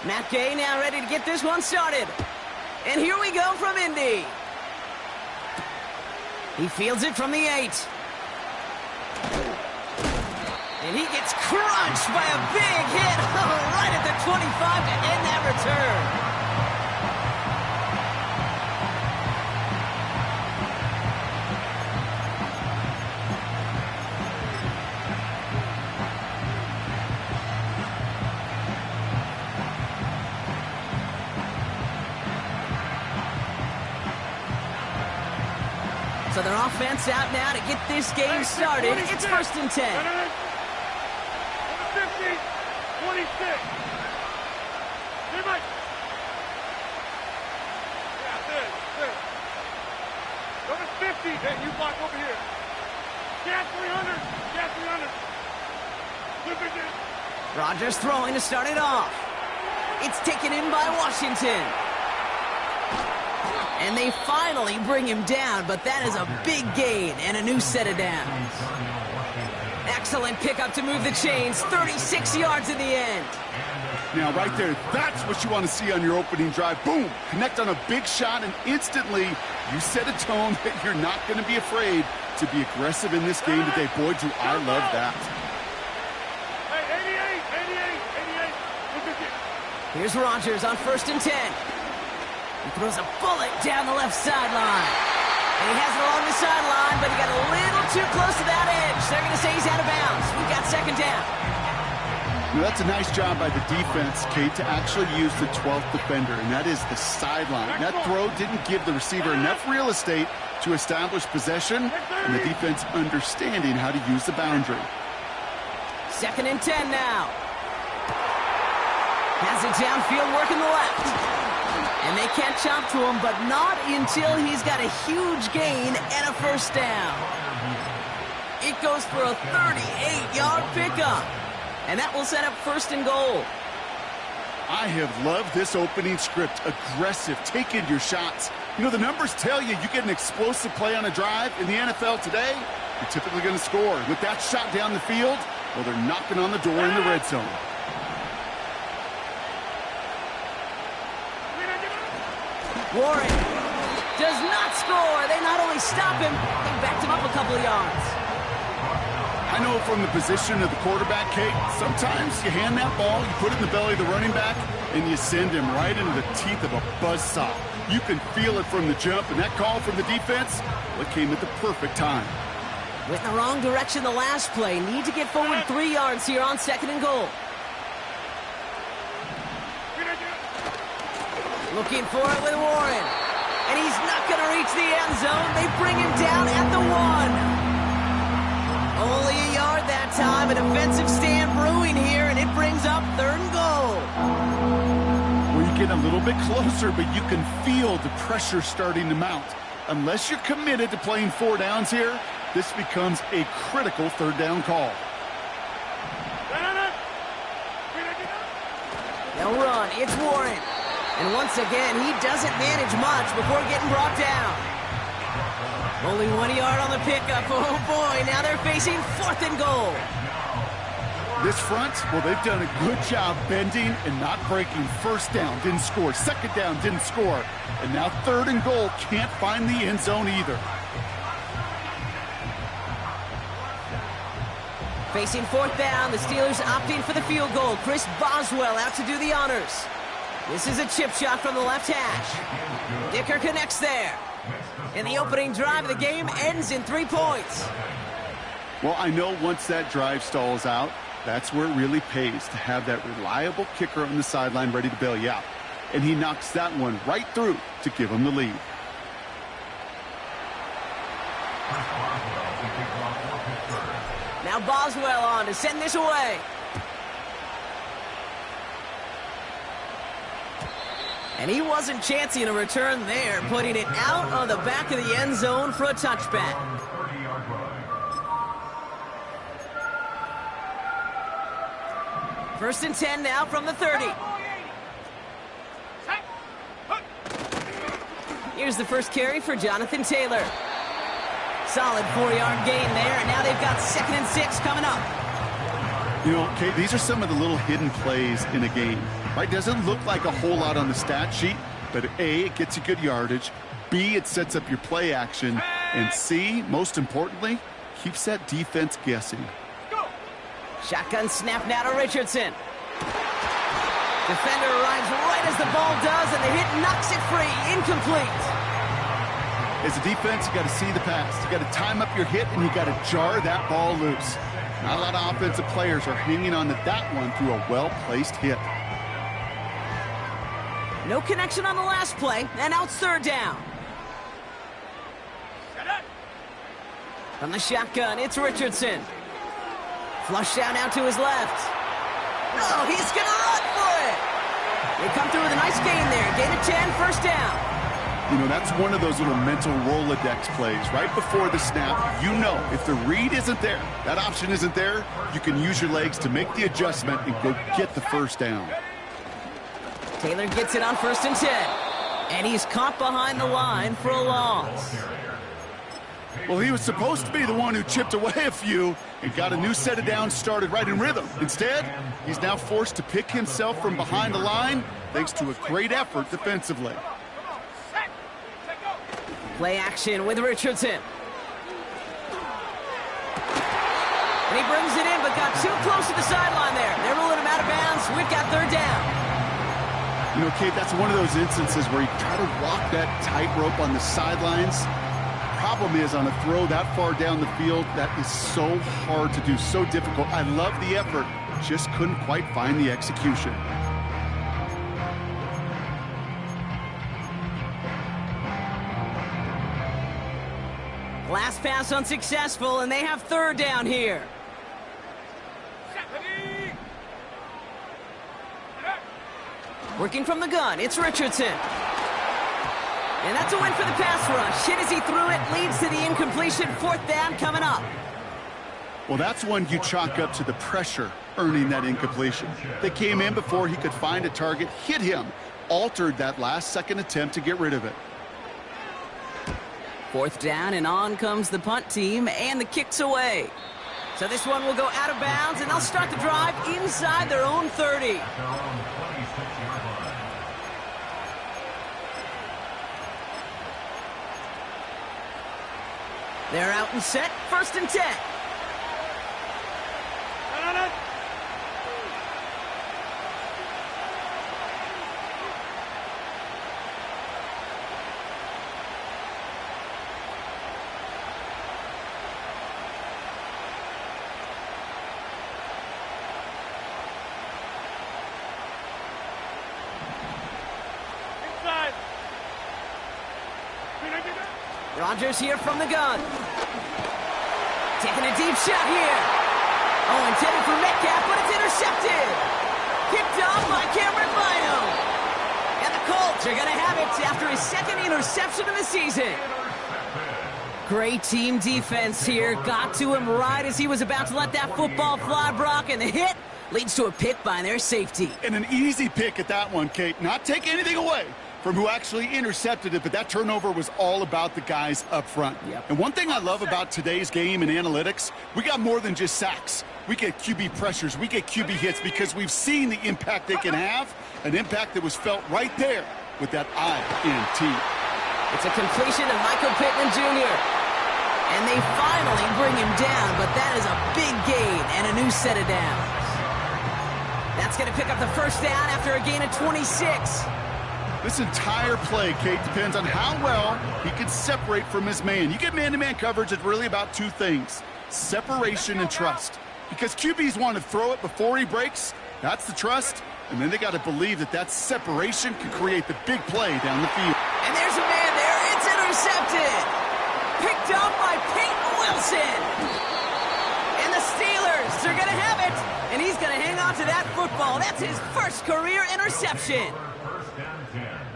Matt Gay now ready to get this one started. And here we go from Indy. He fields it from the 8. And he gets crunched by a big hit right at the 25 to end that return. So their offense out now to get this game started. It's 1st and 10. 50, 26. Yeah, good. Number 50. Hey, you block over here. Gas 300. Rodgers throwing to start it off. It's taken in by Washington. And they finally bring him down, but that is a big gain and a new set of downs. Excellent pickup to move the chains. 36 yards in the end. Now, right there, that's what you want to see on your opening drive. Boom! Connect on a big shot, and instantly you set a tone that you're not going to be afraid to be aggressive in this game today. Boy, do I love that. Hey, 88. Here's Rodgers on 1st and 10. He throws a bullet down the left sideline. And he has it along the sideline, but he got a little too close to that edge. They're going to say he's out of bounds. We've got 2nd down. Now, that's a nice job by the defense, Kate, to actually use the 12th defender, and that is the sideline. That throw didn't give the receiver enough real estate to establish possession, and the defense understanding how to use the boundary. 2nd and 10 now. Has it downfield, working the left. And they can't chop to him, but not until he's got a huge gain and a 1st down. It goes for a 38-yard pickup. And that will set up 1st and goal. I have loved this opening script. Aggressive, taking your shots. You know, the numbers tell you get an explosive play on a drive. In the NFL today, you're typically going to score. With that shot down the field, well, they're knocking on the door in the red zone. Warren does not score. They not only stop him, they backed him up a couple of yards. I know from the position of the quarterback, Kate, sometimes you hand that ball, you put it in the belly of the running back, and you send him right into the teeth of a buzzsaw. You can feel it from the jump, and that call from the defense, well, it came at the perfect time. Went in the wrong direction the last play. Need to get forward 3 yards here on 2nd and goal. Looking for it with Warren. And he's not going to reach the end zone. They bring him down at the 1. Only a yard that time. A defensive stand brewing here, and it brings up 3rd and goal. Well, you get a little bit closer, but you can feel the pressure starting to mount. Unless you're committed to playing 4 downs here, this becomes a critical 3rd down call. They'll run. It's Warren. And once again, he doesn't manage much before getting brought down. Only 1 yard on the pickup. Oh, boy. Now they're facing 4th and goal. This front, well, they've done a good job bending and not breaking. 1st down, didn't score. 2nd down, didn't score. And now 3rd and goal, can't find the end zone either. Facing 4th down, the Steelers opting for the field goal. Chris Boswell out to do the honors. This is a chip shot from the left hash. Dicker connects there. And the opening drive of the game ends in 3 points. Well, I know once that drive stalls out, that's where it really pays to have that reliable kicker on the sideline ready to bail you out. And he knocks that one right through to give him the lead. Now Boswell on to send this away. And he wasn't chancing a return there, putting it out on the back of the end zone for a touchback. First and 10 now from the 30. Here's the first carry for Jonathan Taylor. Solid 4-yard gain there, and now they've got 2nd and 6 coming up. You know, Kate, these are some of the little hidden plays in a game. right? Doesn't look like a whole lot on the stat sheet, but A, it gets you good yardage. B, it sets up your play action. And C, most importantly, keeps that defense guessing. Shotgun snap now to Richardson. Defender arrives right as the ball does, and the hit knocks it free. Incomplete. As a defense, you got to see the pass. You got to time up your hit, and you got to jar that ball loose. Not a lot of offensive players are hanging on to that one through a well-placed hit. No connection on the last play, and now it's third down. From the shotgun, it's Richardson. Flush down now to his left. Oh, he's going to run for it. They come through with a nice gain there. Gain of 10, first down. You know, that's one of those little mental Rolodex plays. Right before the snap, you know if the read isn't there, that option isn't there, you can use your legs to make the adjustment and go get the first down. Taylor gets it on 1st and 10. And he's caught behind the line for a loss. Well, he was supposed to be the one who chipped away a few and got a new set of downs started right in rhythm. Instead, he's now forced to pick himself from behind the line thanks to a great effort defensively. Play action with Richardson. And he brings it in, but got too close to the sideline there. They're ruling him out of bounds. We've got third down. You know, Kate, that's one of those instances where you try to walk that tightrope on the sidelines. Problem is, on a throw that far down the field, that is so hard to do, so difficult. I love the effort, just couldn't quite find the execution. Last pass unsuccessful, and they have third down here. Working from the gun, it's Richardson. And that's a win for the pass rush. Hit as he threw it, leads to the incompletion. Fourth down coming up. Well, that's one you chalk up to the pressure earning that incompletion. They came in before he could find a target, hit him, altered that last-second attempt to get rid of it. Fourth down, and on comes the punt team, and the kick's away. So this one will go out of bounds, and they'll start the drive inside their own 30. They're out and set, 1st and 10. Rodgers here from the gun. Taking a deep shot here. Oh, intended for Metcalf, but it's intercepted. Picked off by Cameron Bynum. And the Colts are going to have it after his second interception of the season. Great team defense here. Got to him right as he was about to let that football fly, Brock, and the hit leads to a pick by their safety. And an easy pick at that one, Kate. Not take anything away from who actually intercepted it, but that turnover was all about the guys up front. Yep. And one thing I love about today's game and analytics, we got more than just sacks. We get QB pressures, we get QB hits because we've seen the impact they can have, an impact that was felt right there with that INT. It's a completion of Michael Pittman Jr. And they finally bring him down, but that is a big gain and a new set of downs. That's going to pick up the first down after a gain of 26. This entire play, Kate, depends on how well he can separate from his man. You get man-to-man coverage, it's really about two things, separation and trust. Because QBs want to throw it before he breaks, that's the trust, and then they got to believe that that separation can create the big play down the field. And there's a man there, it's intercepted. Picked up by Peyton Wilson. And the Steelers are going to have it, and he's going to hang on to that football. That's his first career interception.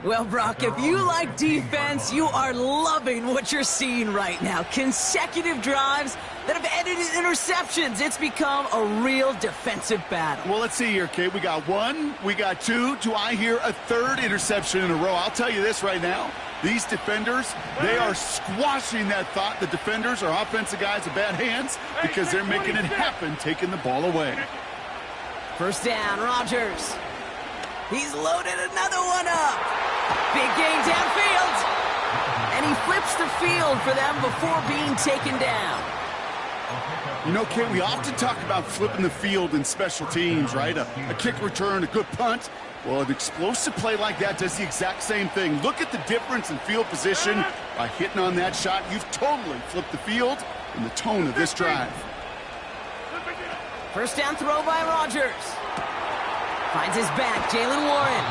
Well, Brock, if you like defense, you are loving what you're seeing right now. Consecutive drives that have ended in interceptions. It's become a real defensive battle. Well, let's see here, Kate. We got one, we got two. Do I hear a third interception in a row? I'll tell you this right now. These defenders, they are squashing that thought. The defenders are offensive guys with bad hands because they're making it happen, taking the ball away. First down, Rodgers. He's loaded another one up. Big gain downfield. And he flips the field for them before being taken down. You know, Kate, we often talk about flipping the field in special teams, right? A kick return, a good punt. Well, an explosive play like that does the exact same thing. Look at the difference in field position. By hitting on that shot, you've totally flipped the field and the tone of this drive. First down throw by Rodgers. Finds his back, Jalen Warren.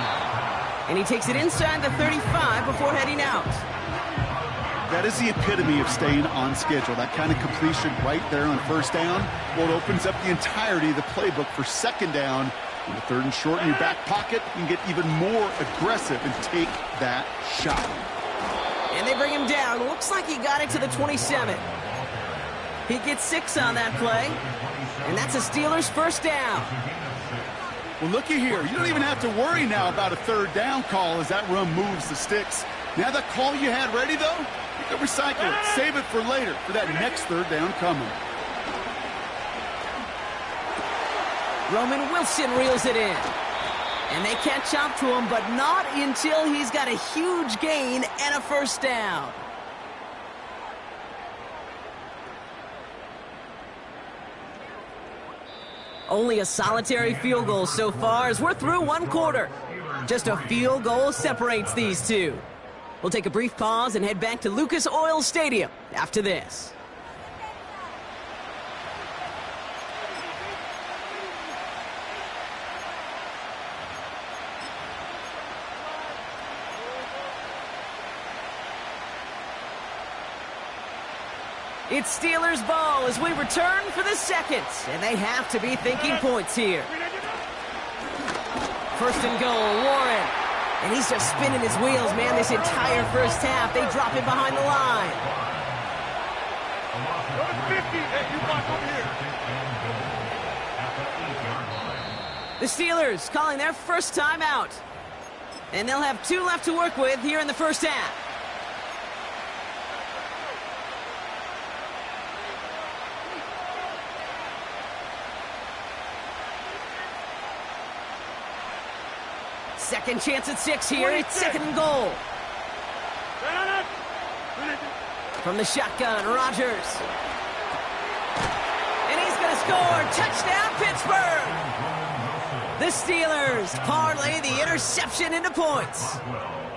And he takes it inside the 35 before heading out. That is the epitome of staying on schedule. That kind of completion right there on first down. Well, it opens up the entirety of the playbook for second down. In the third and short in your back pocket, you can get even more aggressive and take that shot. And they bring him down. Looks like he got it to the 27. He gets 6 on that play. And that's a Steelers first down. Well, looky here. You don't even have to worry now about a third down call as that run moves the sticks. Now that call you had ready, though, you can recycle it. Save it for later for that next third down coming. Roman Wilson reels it in. And they catch up to him, but not until he's got a huge gain and a first down. Only a solitary field goal so far as we're through one quarter. Just a field goal separates these two. We'll take a brief pause and head back to Lucas Oil Stadium after this. It's Steelers ball as we return for the second, and they have to be thinking points here. First and goal, Warren. And he's just spinning his wheels, man, this entire first half. They drop him behind the line. Number 50, you watch over here. The Steelers calling their first time out. And they'll have 2 left to work with here in the first half. Second chance at 6 here. It's second and goal. From the shotgun, Rodgers. And he's going to score. Touchdown, Pittsburgh. The Steelers parlay the interception into points.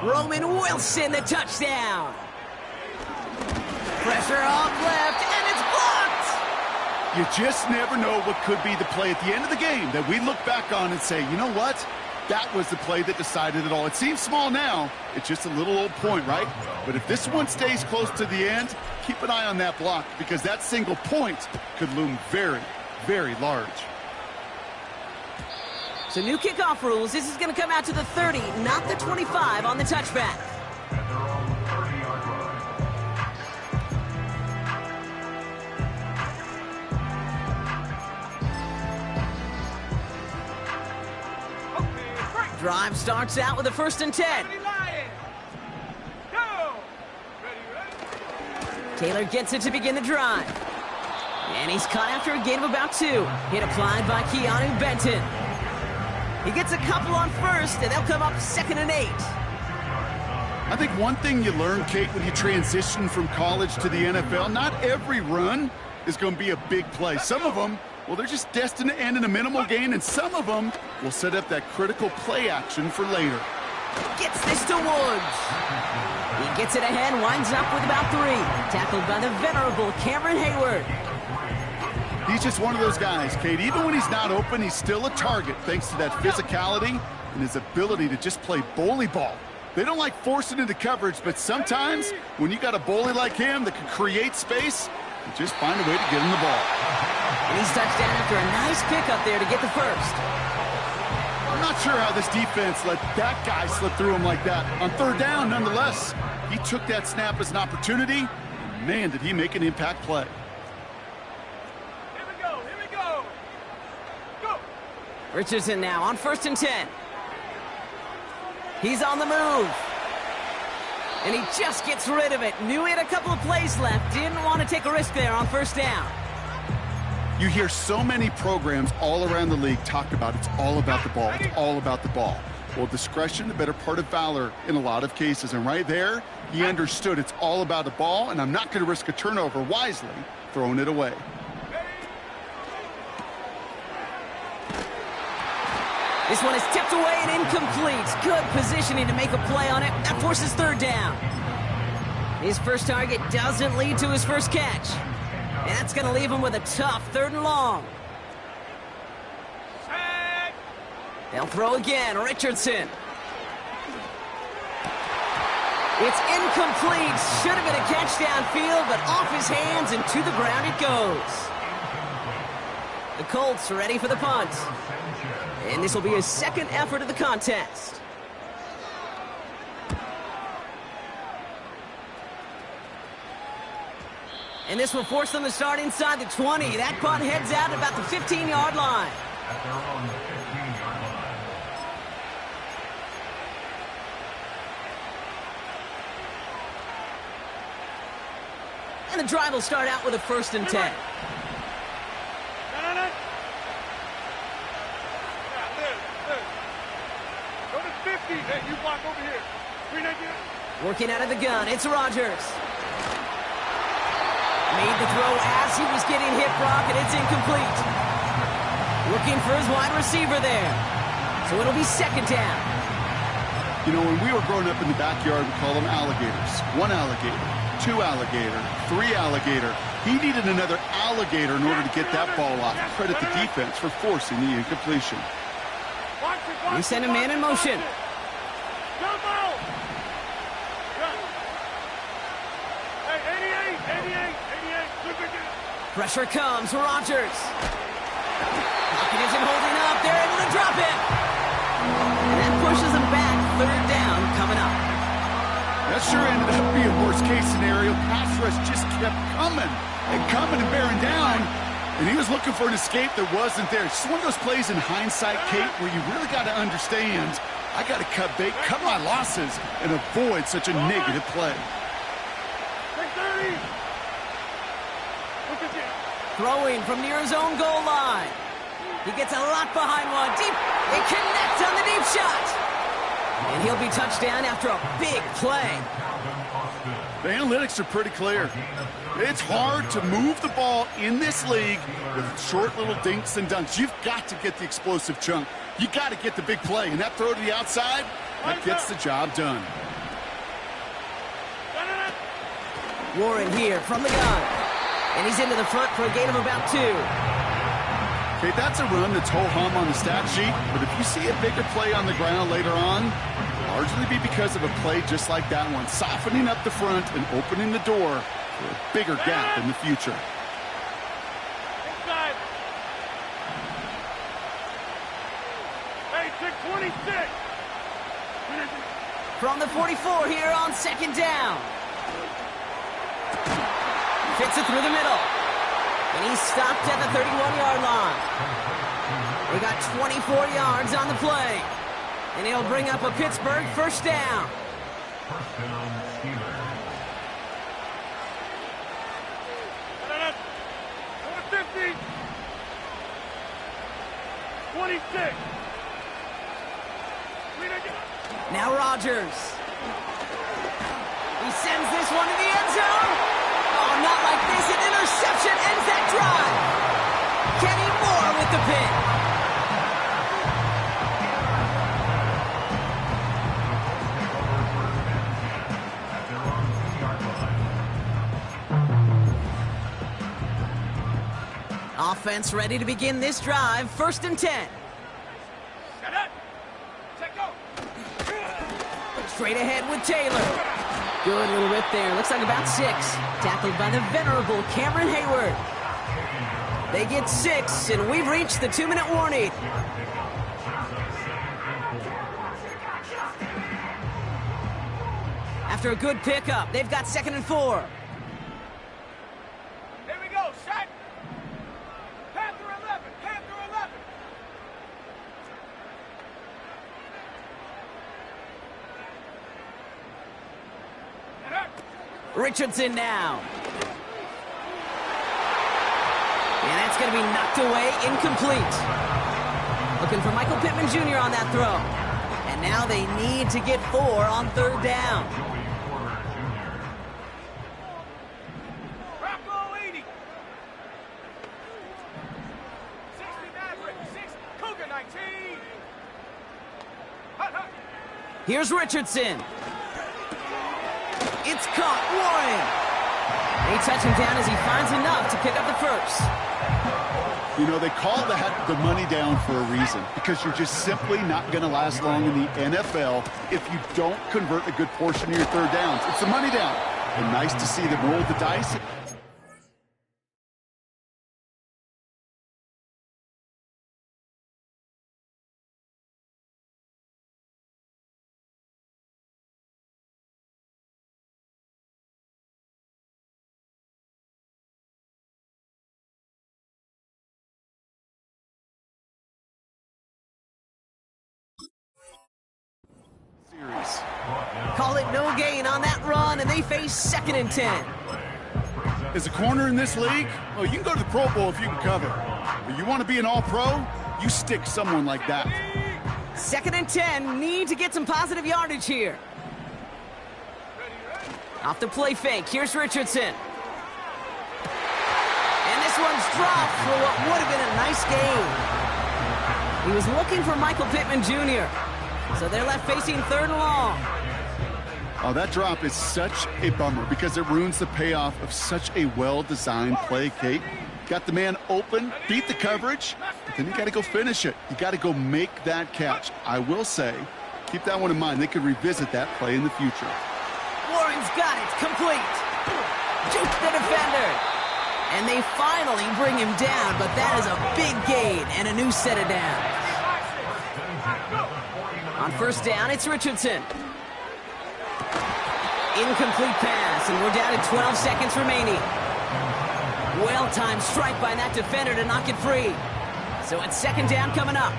Roman Wilson, the touchdown. Pressure off left, and it's blocked. You just never know what could be the play at the end of the game that we look back on and say, you know what? That was the play that decided it all. It seems small now. It's just a little old point, right? But if this one stays close to the end, keep an eye on that block because that single point could loom very, very large. So new kickoff rules. This is going to come out to the 30, not the 25 on the touchback. Drive starts out with a 1st and 10. Taylor gets it to begin the drive. And he's caught after a gain of about 2. Hit applied by Keanu Benton. He gets a couple on first, and they'll come up 2nd and 8. I think one thing you learn, Kate, when you transition from college to the NFL, not every run is going to be a big play. Some of them, well, they're just destined to end in a minimal gain, and some of them will set up that critical play action for later. Gets this to Woods. He gets it ahead, winds up with about 3. Tackled by the venerable Cameron Hayward. He's just one of those guys, Kate. Even when he's not open, he's still a target thanks to that physicality and his ability to just play bully ball. They don't like forcing into coverage, but sometimes when you got a bully like him that can create space, you just find a way to get him the ball. And he's touched down after a nice pickup there to get the first. I'm not sure how this defense let that guy slip through him like that. On 3rd down, nonetheless, he took that snap as an opportunity, and man, did he make an impact play. Here we go, Go! Richardson now on 1st and 10. He's on the move. And he just gets rid of it. Knew he had a couple of plays left. Didn't want to take a risk there on 1st down. You hear so many programs all around the league talk about it's all about the ball. It's all about the ball. Well, discretion, the better part of valor in a lot of cases. And right there, he understood it's all about the ball, and I'm not going to risk a turnover, wisely throwing it away. This one is tipped away and incomplete. Good positioning to make a play on it. That forces third down. His first target doesn't lead to his first catch. And that's going to leave him with a tough 3rd and long. They'll throw again. Richardson. It's incomplete. Should have been a catch downfield, but off his hands and to the ground it goes. The Colts are ready for the punt. And this will be his 2nd effort of the contest. And this will force them to start inside the 20. That punt heads out at about the 15-yard line. At their own 15-yard line. And the drive will start out with a 1st and 10. Go to 50. Hey, you block over here. Working out of the gun, it's Rodgers. Made the throw as he was getting hit, Brock, and it's incomplete. Looking for his wide receiver there. So it'll be 2nd down. You know, when we were growing up in the backyard, we call them alligators. 1 alligator, 2 alligator, 3 alligator. He needed another alligator in order to get that ball off. Credit the defense for forcing the incompletion. He sent a man in motion. Pressure comes. Rodgers. Pocket isn't holding up. They're able to drop it. And that pushes them back. 3rd down coming up. That sure ended up being worst-case scenario. Pass rush just kept coming and bearing down. And he was looking for an escape that wasn't there. It's just one of those plays in hindsight, Kate, where you really got to understand, I got to cut bait, cut my losses, and avoid such a negative play. Throwing from near his own goal line. He gets a lot behind one. Deep. They connect on the deep shot. And he'll be touched down after a big play. The analytics are pretty clear. It's hard to move the ball in this league with short little dinks and dunks. You've got to get the explosive chunk. You got to get the big play. And that throw to the outside, that gets the job done. Warren here from the gun. And he's into the front for a gain of about 2. Okay, that's a run that's ho-hum on the stat sheet, but if you see a bigger play on the ground later on, largely be because of a play just like that one, softening up the front and opening the door for a bigger gap in the future. Inside. Hey, 626. From the 44 here on 2nd down. Fits it through the middle. And he's stopped at the 31-yard line. They got 24 yards on the play. And he'll bring up a Pittsburgh 1st down. 1st down, Steelers. 50. 26. Now Rodgers. He sends this one to the end zone. Oh, not like this. An interception ends that drive. Kenny Moore with the pick. Offense ready to begin this drive. 1st and 10. Straight ahead with Taylor. Good little rip there. Looks like about 6. Tackled by the venerable Cameron Hayward. They get 6, and we've reached the 2-minute warning. After a good pickup, they've got 2nd and 4. Here we go. Set. Panther 11. Panther 11. Richardson now. And that's going to be knocked away, incomplete. Looking for Michael Pittman Jr. on that throw. And And now they need to get 4 on 3rd down. Bravo 80. 60 Maverick. 6 Cougar 19. Hut, hut. Here's Richardson. It's caught. Warren. They touch him down as he finds enough to pick up the first. You know, they call that the money down for a reason, because you're just simply not going to last long in the NFL if you don't convert a good portion of your 3rd downs. It's the money down. And nice to see them roll the dice. Call it no gain on that run, and they face 2nd and 10. As a corner in this league, well, you can go to the Pro Bowl if you can cover. But you want to be an all-pro, you stick someone like that. 2nd and 10, need to get some positive yardage here. Off the play fake, here's Richardson. And this one's dropped for what would have been a nice gain. He was looking for Michael Pittman Jr., so they're left facing 3rd and long. Oh, that drop is such a bummer because it ruins the payoff of such a well-designed play, Kate. Got the man open, beat the coverage, but then you got to go finish it. You got to go make that catch. I will say, keep that one in mind. They could revisit that play in the future. Warren's got it, complete. Juke the defender. And they finally bring him down, but that is a big gain and a new set of downs. On 1st down, it's Richardson. Incomplete pass, and we're down to 12 seconds remaining. Well-timed strike by that defender to knock it free. So it's 2nd down coming up.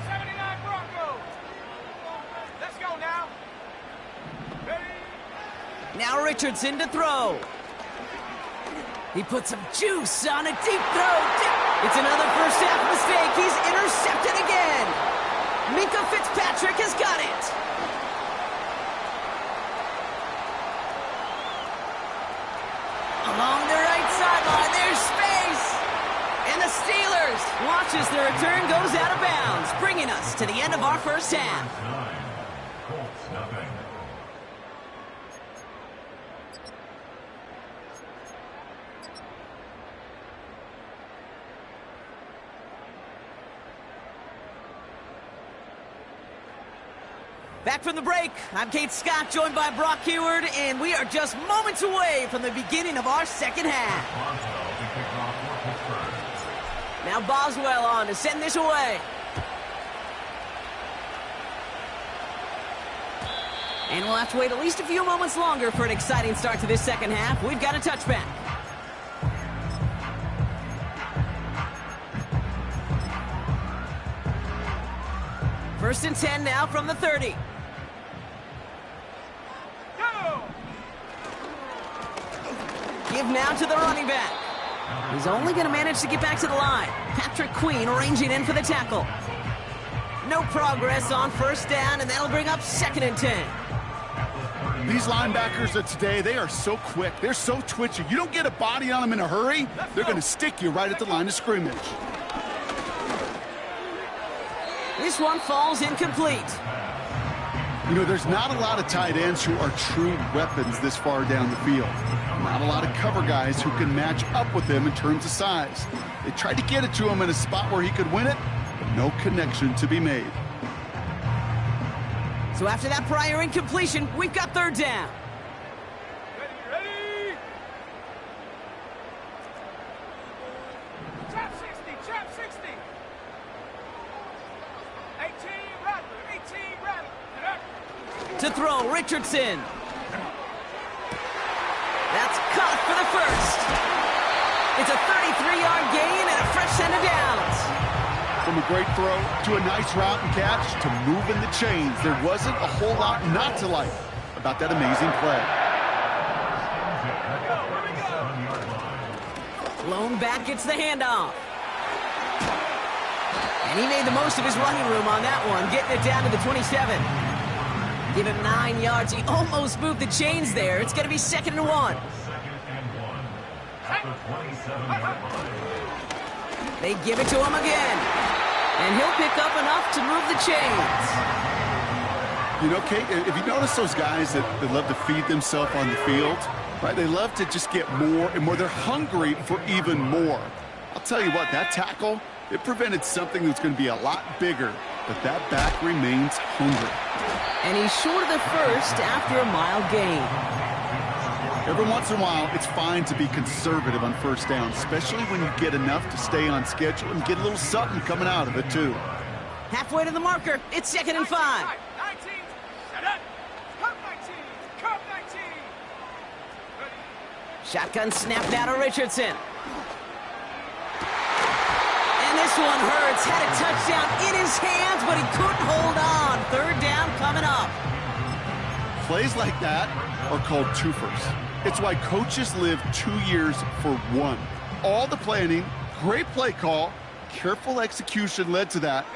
79 Broncos. Let's go now. Ready? Now Richardson to throw. He puts some juice on a deep throw. It's another first half mistake. He's intercepted again. Minka Fitzpatrick has got it. Along the right sideline, there's space. And the Steelers watch as the return goes out of bounds, bringing us to the end of our first half. Colts nothing. Back from the break, I'm Kate Scott, joined by Brock Heward, and we are just moments away from the beginning of our 2nd half. Now Boswell on to send this away. And we'll have to wait at least a few moments longer for an exciting start to this 2nd half. We've got a touchback. First and 10 now from the 30. Give now to the running back. He's only going to manage to get back to the line. Patrick Queen arranging in for the tackle. No progress on 1st down, and that'll bring up 2nd and 10. These linebackers of today, they are so quick. They're so twitchy. You don't get a body on them in a hurry, they're going to stick you right at the line of scrimmage. This one falls incomplete. You know, there's not a lot of tight ends who are true weapons this far down the field. Not a lot of cover guys who can match up with him in terms of size. They tried to get it to him in a spot where he could win it, but no connection to be made. So after that prior incompletion, we've got 3rd down. Ready? Trap 60, trap 60. 18 Rattler. To throw, Richardson. That's caught for the first. It's a 33-yard gain and a fresh set of downs. From a great throw to a nice route and catch to moving the chains, there wasn't a whole lot not to like about that amazing play. Lone back gets the handoff. And he made the most of his running room on that one, getting it down to the 27. Give him 9 yards. He almost moved the chains there. It's going to be 2nd and 1. 2nd and 1 at the 27-yard line. They give it to him again. And he'll pick up enough to move the chains. You know, Kate, if you notice those guys that love to feed themselves on the field, right? They love to just get more and more. They're hungry for even more. I'll tell you what, that tackle, it prevented something that's going to be a lot bigger, but that back remains hungry. And he's short of the first after a mile gain. Every once in a while, it's fine to be conservative on first down, especially when you get enough to stay on schedule and get a little something coming out of it, too. Halfway to the marker. It's 2nd and 5. 19, set up. Come 19, come 19. Shotgun snap now to Richardson. And this one hurts. Had a touchdown in his hands, but he couldn't hold on. 3rd down coming up. Plays like that are called twofers. It's why coaches live 2 years for one. All the planning, great play call, careful execution led to that,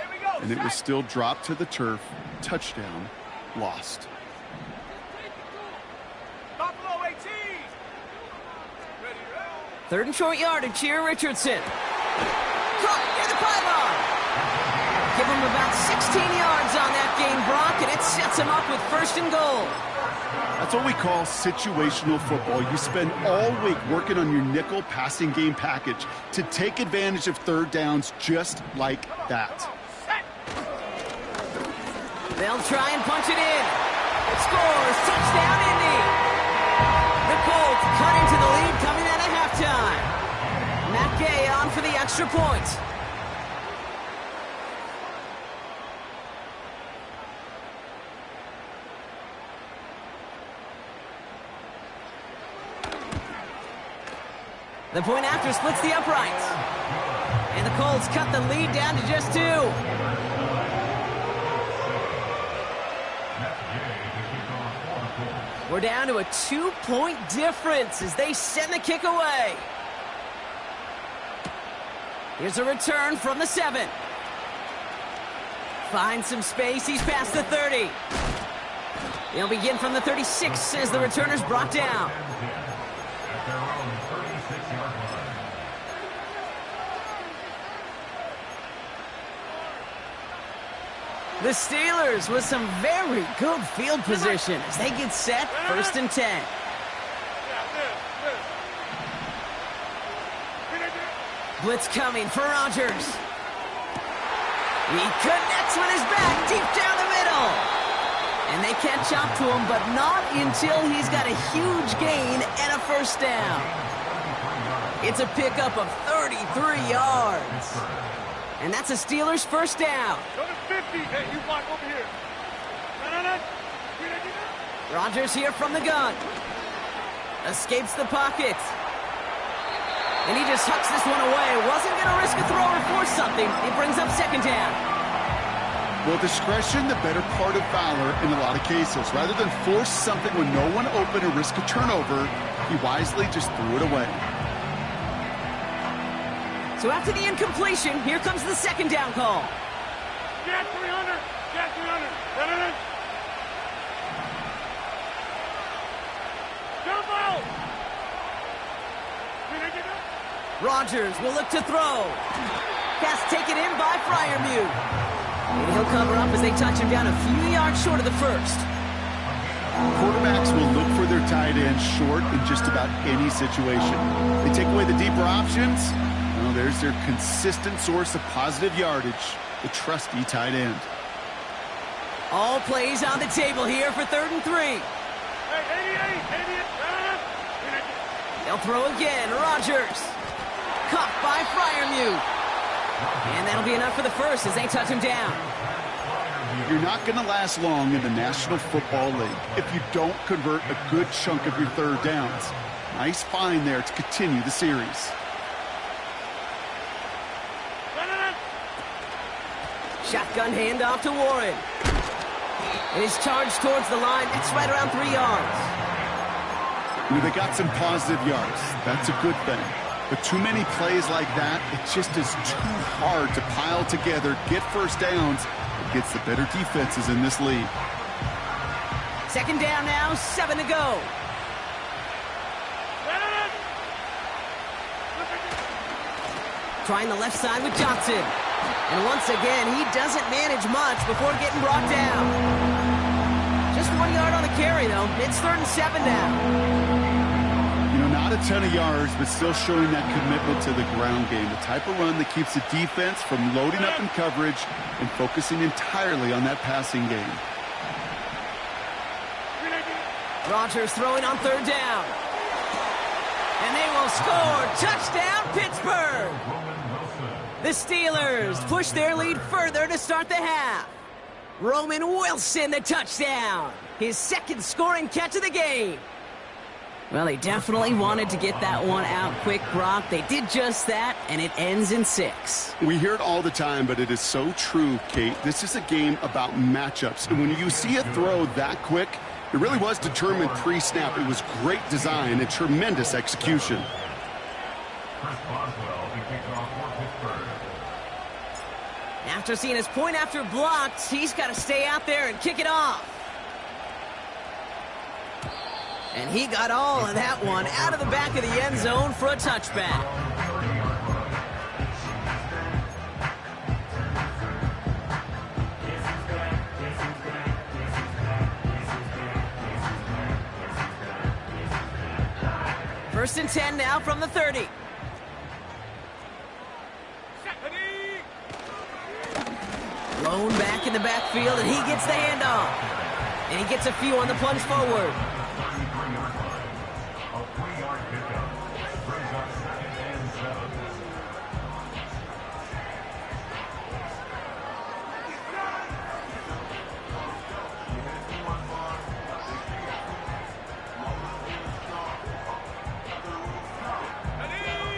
and it was still dropped to the turf. Touchdown, lost. Buffalo 18. 3rd and short yardage here, Richardson. Caught near the pylon. Give him about 16 yards on that game, Brock, and it sets him up with 1st and goal. That's what we call situational football. You spend all week working on your nickel passing game package to take advantage of 3rd downs just like that. They'll try and punch it in. Scores. Touchdown, Indy. The Colts cut into the lead coming out of halftime. Matt Gay on for the extra point. The point after splits the uprights. And the Colts cut the lead down to just 2. We're down to a 2-point difference as they send the kick away. Here's a return from the 7. Finds some space. He's past the 30. He'll begin from the 36 as the returner's brought down. At their own 36-yard line. The Steelers with some very good field position as they get set. 1st and 10. Blitz coming for Rodgers. He connects with his back deep down the middle. And they can't chop to him, but not until he's got a huge gain and a 1st down. It's a pickup of 33 yards. And that's a Steelers 1st down. Go to 50. Hey, you block over here. No. Rodgers here from the gun. Escapes the pocket. And he just hucks this one away. Wasn't going to risk a throw or force something. It brings up 2nd down. Well, discretion, the better part of valor in a lot of cases. Rather than force something when no one open or risk a turnover, he wisely just threw it away. So after the incompletion, here comes the 2nd down call. Get 300. Get 300. No. Jump out. Rodgers will look to throw. Pass taken in by Freiermuth. And he'll cover up as they touch him down a few yards short of the 1st. Quarterbacks will look for their tight end short in just about any situation. They take away the deeper options. Well, there's their consistent source of positive yardage, the trusty tight end. All plays on the table here for 3rd and 3. Hey, 88. They'll throw again. Rodgers. Caught by Freiermuth. And that'll be enough for the 1st as they touch him down. You're not going to last long in the National Football League if you don't convert a good chunk of your 3rd downs. Nice find there to continue the series. Shotgun handoff to Warren. And his charge towards the line. It's right around 3 yards. You know, they got some positive yards. That's a good thing. But too many plays like that, it just is too hard to pile together, get first downs, against the better defenses in this league. Second down now, 7 to go. Trying the left side with Johnson. And once again, he doesn't manage much before getting brought down. Just 1 yard on the carry, though. It's 3rd and 7 now. You know, not a ton of yards, but still showing that commitment to the ground game. The type of run that keeps the defense from loading up in coverage and focusing entirely on that passing game. Rodgers throwing on 3rd down. And they will score. Touchdown, Pittsburgh. The Steelers push their lead further to start the half. Roman Wilson, the touchdown. His 2nd scoring catch of the game. Well, they definitely wanted to get that one out quick, Brock. They did just that, and it ends in 6. We hear it all the time, but it is so true, Kate. This is a game about matchups. And when you see a throw that quick, it really was determined pre-snap. It was great design and tremendous execution. After seeing his point after blocked, he's got to stay out there and kick it off. And he got all of that one out of the back of the end zone for a touchback. First and 10 now from the 30. Blown back in the backfield, and he gets the handoff. And he gets a few on the plunge forward.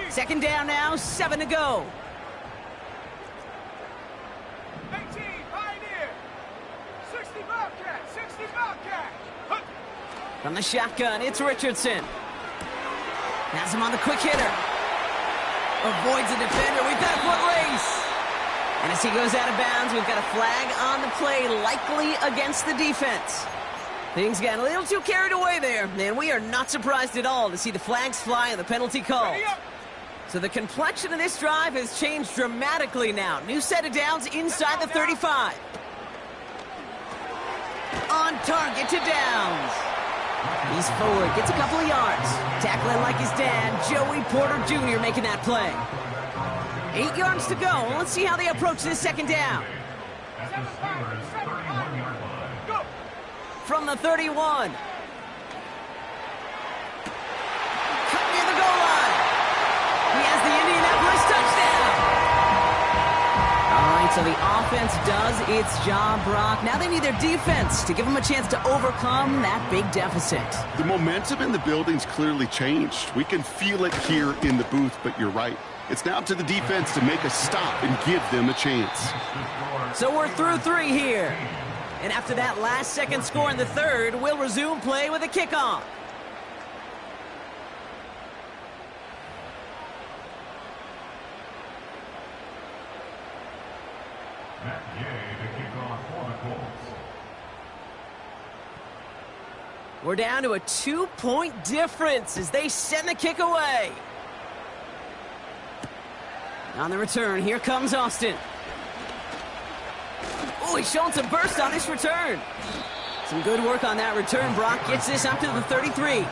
Second down now, 7 to go. From the shotgun, it's Richardson. Has him on the quick hitter. Avoids a defender. We've got a foot race. And as he goes out of bounds, we've got a flag on the play, likely against the defense. Things got a little too carried away there, and we are not surprised at all to see the flags fly and the penalty called. So the complexion of this drive has changed dramatically now. New set of downs inside the 35. On target to Downs. He's forward, gets a couple of yards. Tackling like his dad, Joey Porter Jr. making that play. 8 yards to go. Let's see how they approach this second down. From the 31. Cut near the goal line. He has the Indianapolis touchdown. All right, so the offense does its job, Brock. Now they need their defense to give them a chance to overcome that big deficit. The momentum in the building's clearly changed. We can feel it here in the booth, but you're right. It's now to the defense to make a stop and give them a chance. So we're through 3 here. And after that last-second score in the third, we'll resume play with a kickoff. We're down to a 2-point difference as they send the kick away. On the return, here comes Austin. Oh, he's showing some burst on this return. Some good work on that return. Brock gets this up to the 33.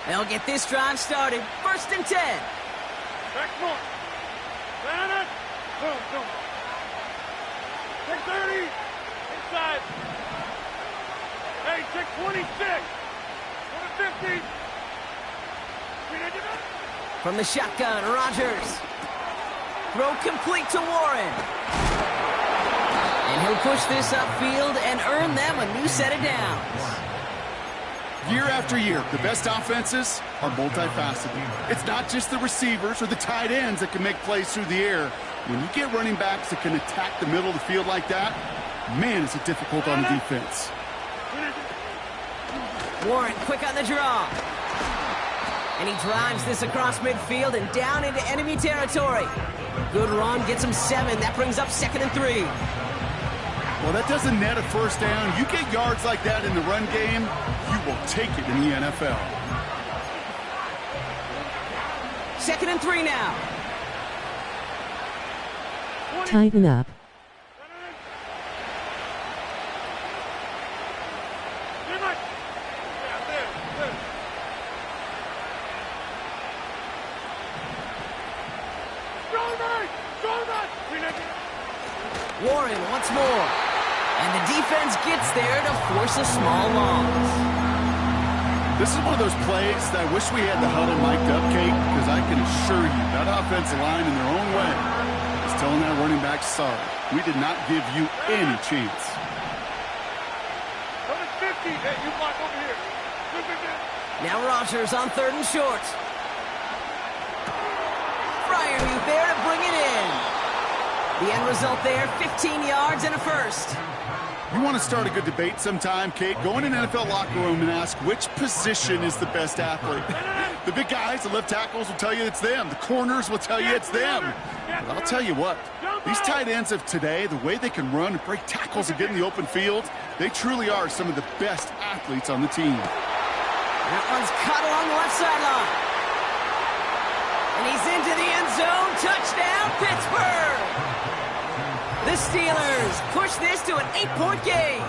They'll get this drive started. First and 10. Back more. Bannon. Boom, boom. Check 30. Inside. Hey, check 26. Go to 50. From the shotgun, Rodgers. Throw complete to Warren. And he'll push this upfield and earn them a new set of downs. Year after year, the best offenses are multifaceted. It's not just the receivers or the tight ends that can make plays through the air. When you get running backs that can attack the middle of the field like that, man, is it difficult on the defense. Warren quick on the draw. And he drives this across midfield and down into enemy territory. Good run, gets him 7. That brings up 2nd and 3. Well, that doesn't net a first down. You get yards like that in the run game, you will take it in the NFL. 2nd and 3 now. Tighten up. Warren once more. And the defense gets there to force a small loss. This is one of those plays that I wish we had the huddle mic'd up, Kate, because I can assure you that offensive line in their own way is telling that running back, sorry, we did not give you any chance. Number 50, hey, you block over here. Now Rodgers on 3rd and short. Freiermuth there to bring it in. The end result there, 15 yards and a first. You want to start a good debate sometime, Kate? Go in an NFL locker room and ask which position is the best athlete. The big guys, the left tackles will tell you it's them. The corners will tell you it's them. But I'll tell you what, these tight ends of today, the way they can run and break tackles and get in the open field, they truly are some of the best athletes on the team. That one's cut along the left sideline. And he's into the end zone. Touchdown, Pittsburgh! The Steelers push this to an 8-point game.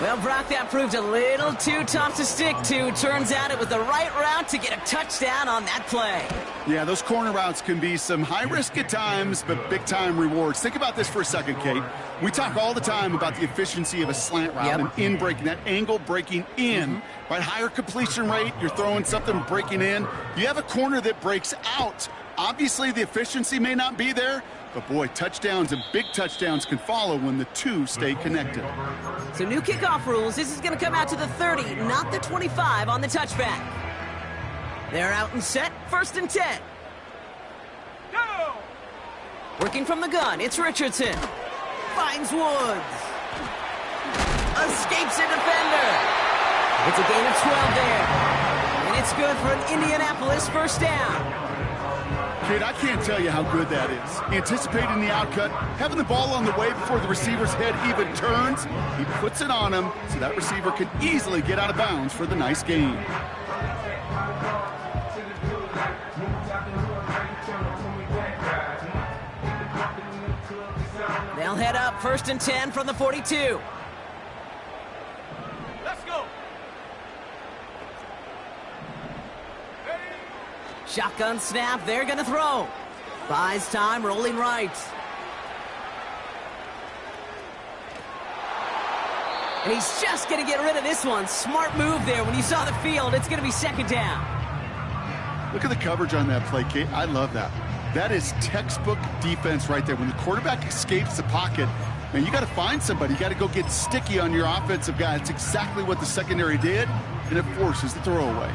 Well, Brock, that proved a little too tough to stick to. Turns out it was the right route to get a touchdown on that play. Yeah, those corner routes can be some high risk at times, but big-time rewards. Think about this for a second, Kate. We talk all the time about the efficiency of a slant route and in breaking, that angle breaking in. Right, higher completion rate, you're throwing something breaking in. You have a corner that breaks out. Obviously, the efficiency may not be there, but boy, touchdowns and big touchdowns can follow when the two stay connected. So new kickoff rules. This is going to come out to the 30, not the 25 on the touchback. They're out and set, 1st and 10. Go! Working from the gun, it's Richardson. Finds Woods. Escapes a defender. It's a gain of 12 there. And it's good for an Indianapolis first down. Kate, I can't tell you how good that is. Anticipating the outcut, having the ball on the way before the receiver's head even turns, he puts it on him so that receiver can easily get out of bounds for the nice gain. They'll head up 1st and 10 from the 42. Let's go! Shotgun snap, they're going to throw. Buys time, rolling right. And he's just going to get rid of this one. Smart move there. When you saw the field, it's going to be 2nd down. Look at the coverage on that play, Kate. I love that. That is textbook defense right there. When the quarterback escapes the pocket, man, you got to find somebody. You got to go get sticky on your offensive guy. It's exactly what the secondary did, and it forces the throwaway.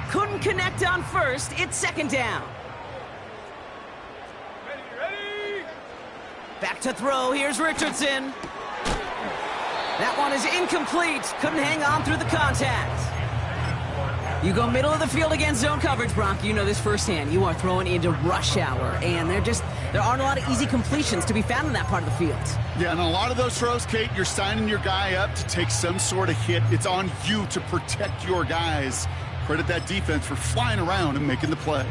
Couldn't connect on 1st. It's 2nd down. Ready! Back to throw. Here's Richardson. That one is incomplete. Couldn't hang on through the contact. You go middle of the field against zone coverage, Brock. You know this firsthand. You are throwing into rush hour, and there aren't a lot of easy completions to be found in that part of the field. Yeah, and a lot of those throws, Kate, you're signing your guy up to take some sort of hit. It's on you to protect your guys. Credit that defense for flying around and making the play.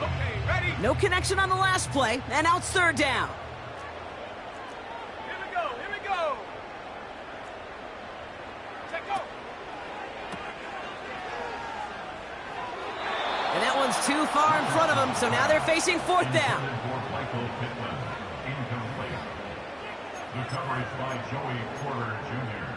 Okay, ready? No connection on the last play, and now it's 3rd down. Here we go, here we go! Check go! And that one's too far in front of them, so now they're facing 4th down. Incomplete. The coverage by Joey Porter Jr.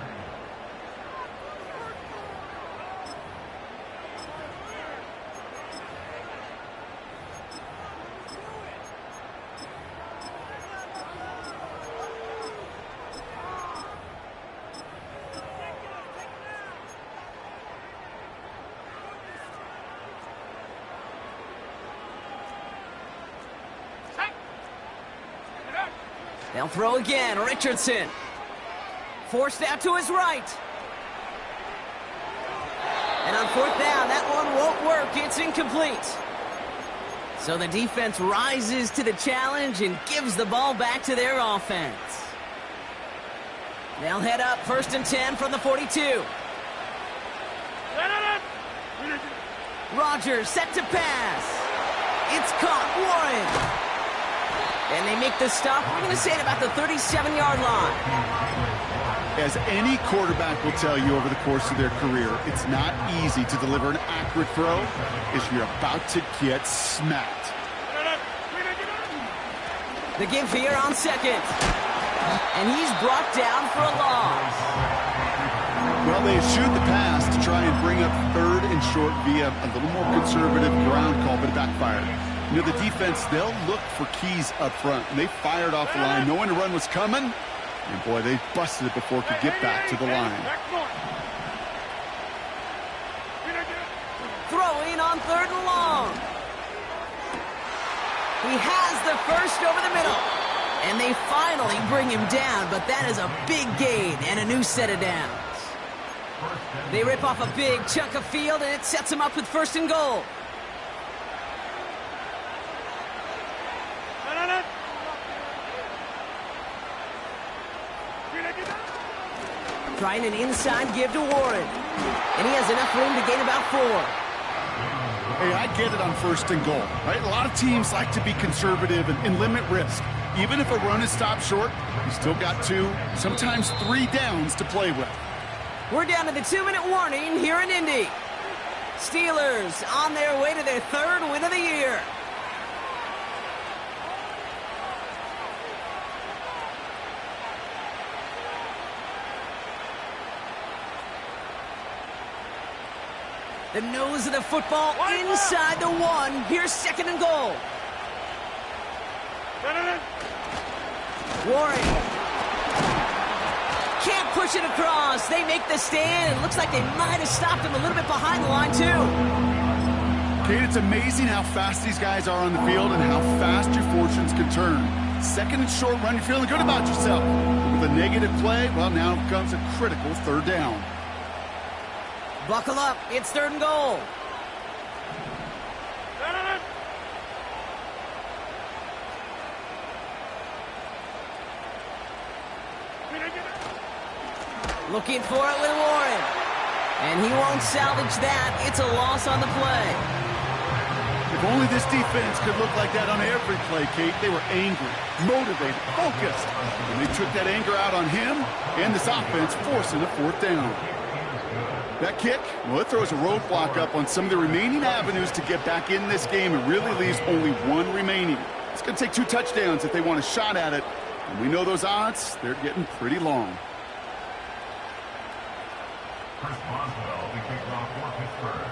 They'll throw again. Richardson. Forced out to his right. And on fourth down, that one won't work. It's incomplete. So the defense rises to the challenge and gives the ball back to their offense. They'll head up 1st and 10 from the 42. Rodgers set to pass. It's caught. Warren. And they make the stop. We're going to say it about the 37-yard line. As any quarterback will tell you over the course of their career, it's not easy to deliver an accurate throw as you're about to get smacked. The give here on 2nd. And he's brought down for a loss. Well, they eschewed the pass to try and bring up 3rd and short via a little more conservative ground call, but it backfired. You know, the defense, they'll look for keys up front. And they fired off the line knowing the run was coming. And, boy, they busted it before it could get back to the line. Throwing on 3rd and long. He has the first over the middle. And they finally bring him down, but that is a big gain and a new set of downs. They rip off a big chunk of field, and it sets them up with 1st and goal. Trying an inside give to Warren. And he has enough room to gain about 4. Hey, I get it on 1st and goal, right? A lot of teams like to be conservative and limit risk. Even if a run is stopped short, you still got 2, sometimes 3 downs to play with. We're down to the 2-minute warning here in Indy. Steelers on their way to their 3rd win of the year. The nose of the football inside the 1. Here's 2nd and goal. Warren. Can't push it across. They make the stand. It looks like they might have stopped him a little bit behind the line, too. Kate, it's amazing how fast these guys are on the field and how fast your fortunes can turn. 2nd and short run, you're feeling good about yourself. With a negative play, well, now comes a critical 3rd down. Buckle up. It's 3rd and goal. Looking for it with Warren. And he won't salvage that. It's a loss on the play. If only this defense could look like that on every play, Kate. They were angry, motivated, focused. And they took that anger out on him and this offense, forcing a 4th down. That kick, well, it throws a roadblock up on some of the remaining avenues to get back in this game. It really leaves only 1 remaining. It's going to take 2 touchdowns if they want a shot at it. And we know those odds, they're getting pretty long. Chris Boswell, the kickoff for Pittsburgh.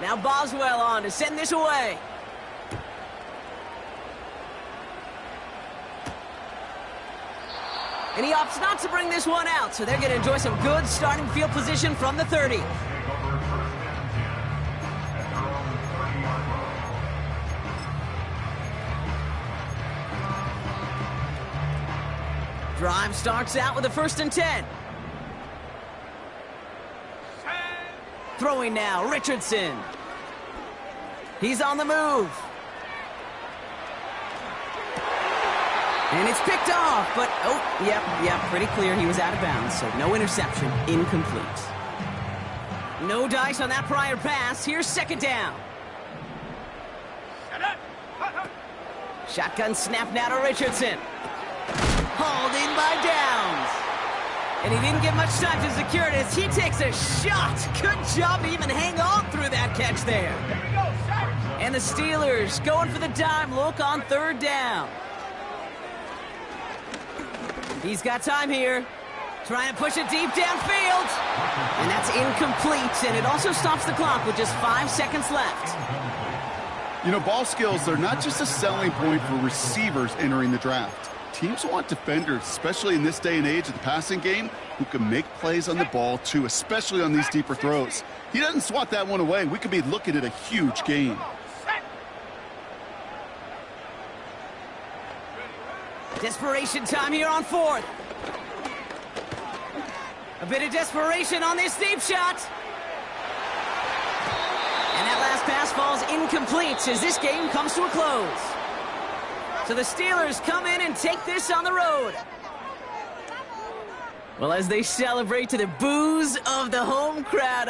Now Boswell on to send this away. And he opts not to bring this one out, so they're going to enjoy some good starting field position from the 30. Drive starts out with a 1st and 10. Throwing now, Richardson. He's on the move. And it's picked off, but, oh, yep, pretty clear he was out of bounds, so no interception, incomplete. No dice on that prior pass. Here's 2nd down. Shotgun snap now to Richardson. Hauled in by Downs. And he didn't get much time to secure it as he takes a shot. Good job to even hang on through that catch there. And the Steelers going for the dime look on 3rd down. He's got time here. Trying to push it deep downfield. And that's incomplete. And it also stops the clock with just 5 seconds left. You know, ball skills, they're not just a selling point for receivers entering the draft. Teams want defenders, especially in this day and age of the passing game, who can make plays on the ball, too, especially on these deeper throws. He doesn't swat that one away. We could be looking at a huge gain. Desperation time here on 4th. A bit of desperation on this deep shot. And that last pass falls incomplete as this game comes to a close. So the Steelers come in and take this on the road. Well, as they celebrate to the boos of the home crowd.